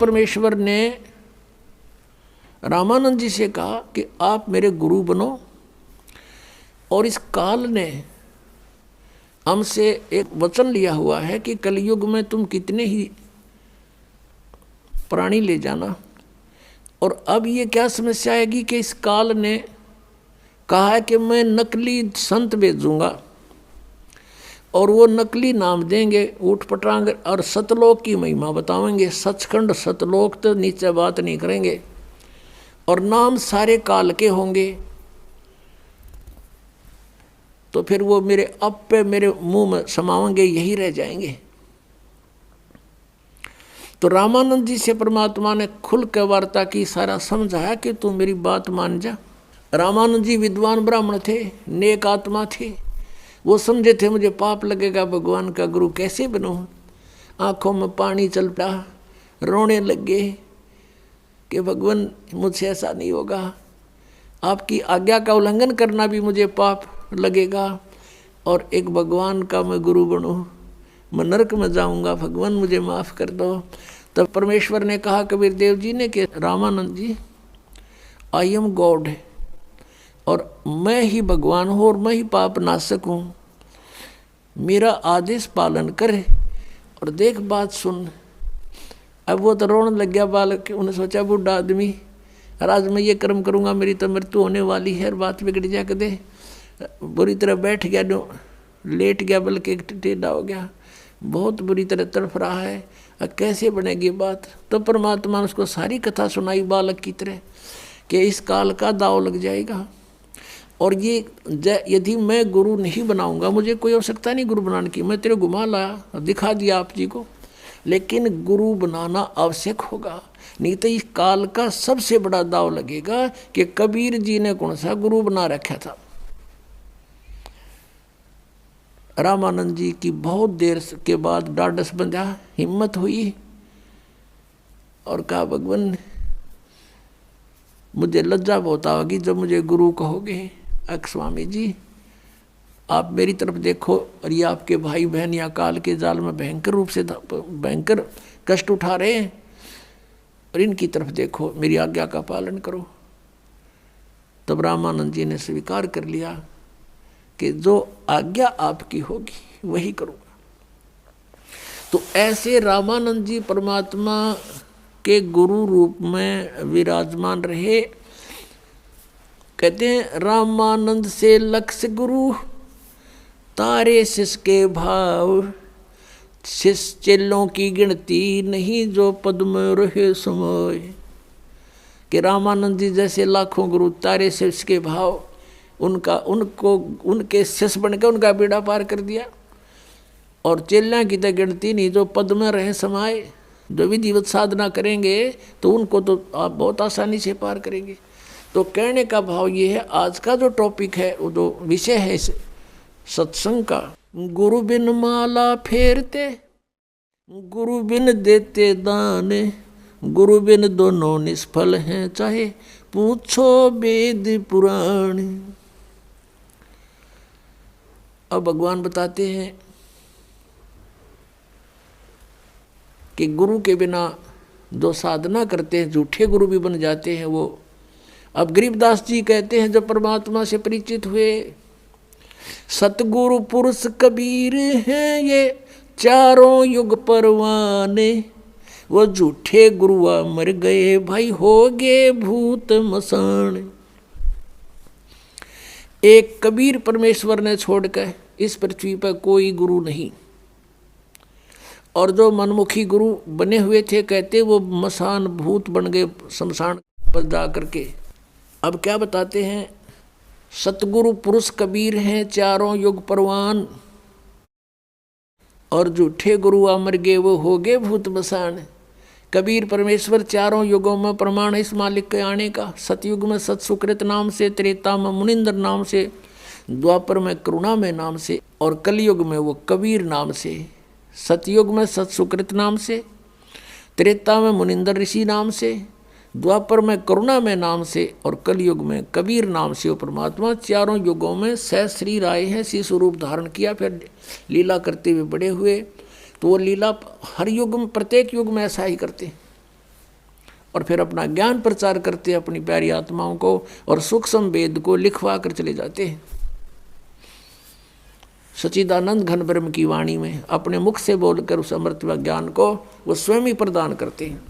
परमेश्वर ने रामानंद जी से कहा कि आप मेरे गुरु बनो, और इस काल ने हमसे एक वचन लिया हुआ है कि कलयुग में तुम कितने ही प्राणी ले जाना। और अब ये क्या समस्या आएगी कि इस काल ने कहा है कि मैं नकली संत भेजूंगा, और वो नकली नाम देंगे ऊट पटांग, और सतलोक की महिमा बतावेंगे। सचखंड सतलोक तो नीचे बात नहीं करेंगे, और नाम सारे काल के होंगे। तो फिर वो मेरे अब पे मेरे मुंह में समावेंगे, यही रह जाएंगे। तो रामानंद जी से परमात्मा ने खुल के वार्ता की, सारा समझाया कि तू मेरी बात मान जा। रामानंद जी विद्वान ब्राह्मण थे, नेक आत्मा थे। वो समझे थे मुझे पाप लगेगा, भगवान का गुरु कैसे बनूं। आंखों में पानी चल पड़ा, रोने लग गए कि भगवान मुझसे ऐसा नहीं होगा, आपकी आज्ञा का उल्लंघन करना भी मुझे पाप लगेगा, और एक भगवान का मैं गुरु बनूं, मैं नरक में जाऊंगा, भगवान मुझे माफ़ कर दो। तब परमेश्वर ने कहा कबीर देव जी ने कि रामानंद जी, आई एम गॉड, और मैं ही भगवान हूँ, और मैं ही पाप नाशक हूँ। मेरा आदेश पालन करे और देख बात सुन। अब वो तो रोने लग गया बालक। उन्हें सोचा बूढ़ा आदमी, आज मैं ये कर्म करूँगा, मेरी तो मृत्यु होने वाली है, और बात बिगड़ जा के दे। बुरी तरह बैठ गया, लेट गया, बल्कि टेढ़ा हो गया, बहुत बुरी तरह तड़फ रहा है। कैसे बनेगी बात। तो परमात्मा ने उसको सारी कथा सुनाई बालक की तरह कि इस काल का दाव लग जाएगा, और ये यदि मैं गुरु नहीं बनाऊंगा, मुझे कोई आवश्यकता नहीं गुरु बनाने की, मैं तेरे घुमा लाया, दिखा दिया आप जी को, लेकिन गुरु बनाना आवश्यक होगा। नहीं तो इस काल का सबसे बड़ा दाव लगेगा कि कबीर जी ने कौन सा गुरु बना रखा था। रामानंद जी की बहुत देर के बाद डाढ़स बंधा, हिम्मत हुई, और कहा भगवान मुझे लज्जा बहुत आएगी जब मुझे गुरु कहोगे। स्वामी जी आप मेरी तरफ देखो, और ये आपके भाई बहन या काल के जाल में भयंकर रूप से भयंकर कष्ट उठा रहे हैं, और इनकी तरफ देखो, मेरी आज्ञा का पालन करो। तब रामानंद जी ने स्वीकार कर लिया कि जो आज्ञा आपकी होगी वही करूँगा। तो ऐसे रामानंद जी परमात्मा के गुरु रूप में विराजमान रहे। कहते हैं रामानंद से लक्ष्य गुरु, तारे शिष्य के भाव, शिष्य चेलों की गिनती नहीं, जो पद में रहे समय। कि रामानंद जी जैसे लाखों गुरु, तारे शिष्य के भाव, उनको उनके शिष्य बनकर उनका बेड़ा पार कर दिया। और चेलियाँ की तो गिनती नहीं, जो पद में रहे समाये, जो विधिवत साधना करेंगे तो उनको तो आप बहुत आसानी से पार करेंगे। तो कहने का भाव ये है, आज का जो टॉपिक है, वो जो विषय है इस सत्संग का, गुरु बिन माला फेरते, गुरु बिन देते दान, गुरु बिन दोनों निष्फल हैं, चाहे पूछो वेद पुराण। अब भगवान बताते हैं कि गुरु के बिना जो साधना करते हैं, झूठे गुरु भी बन जाते हैं वो। अब गरीबदास जी कहते हैं जब परमात्मा से परिचित हुए, सतगुरु पुरुष कबीर हैं ये चारों युग परवाने, वो झूठे गुरुआ मर गए भाई हो गए भूत मसान। एक कबीर परमेश्वर ने छोड़कर इस पृथ्वी पर कोई गुरु नहीं, और जो मनमुखी गुरु बने हुए थे, कहते वो मसान भूत बन गए शमशान पर जा करके। अब क्या बताते हैं, सतगुरु पुरुष कबीर हैं चारों युग परवान, और झूठे गुरु अमर गए वो हो गए भूत मसान। कबीर परमेश्वर चारों युगों में प्रमाण है इस मालिक के आने का। सतयुग में सत सुकृत नाम से, त्रेता में मुनिंदर नाम से, द्वापर में करुणा में नाम से, और कलयुग में वो कबीर नाम से। सतयुग में सत सुकृत नाम से, त्रेता में मुनिंदर ऋषि नाम से, द्वापर में करुणा में नाम से, और कलयुग में कबीर नाम से वो परमात्मा चारों युगों में सहस्री आए हैं, शिशु रूप धारण किया, फिर लीला करते हुए बड़े हुए। तो वो लीला हर युग में, प्रत्येक युग में ऐसा ही करते हैं। और फिर अपना ज्ञान प्रचार करते अपनी प्यारी आत्माओं को, और सूक्ष्म वेद को लिखवा कर चले जाते हैं। सच्चिदानंद घन ब्रह्म की वाणी में अपने मुख से बोलकर उस अमृत व ज्ञान को वो स्वयं ही प्रदान करते हैं।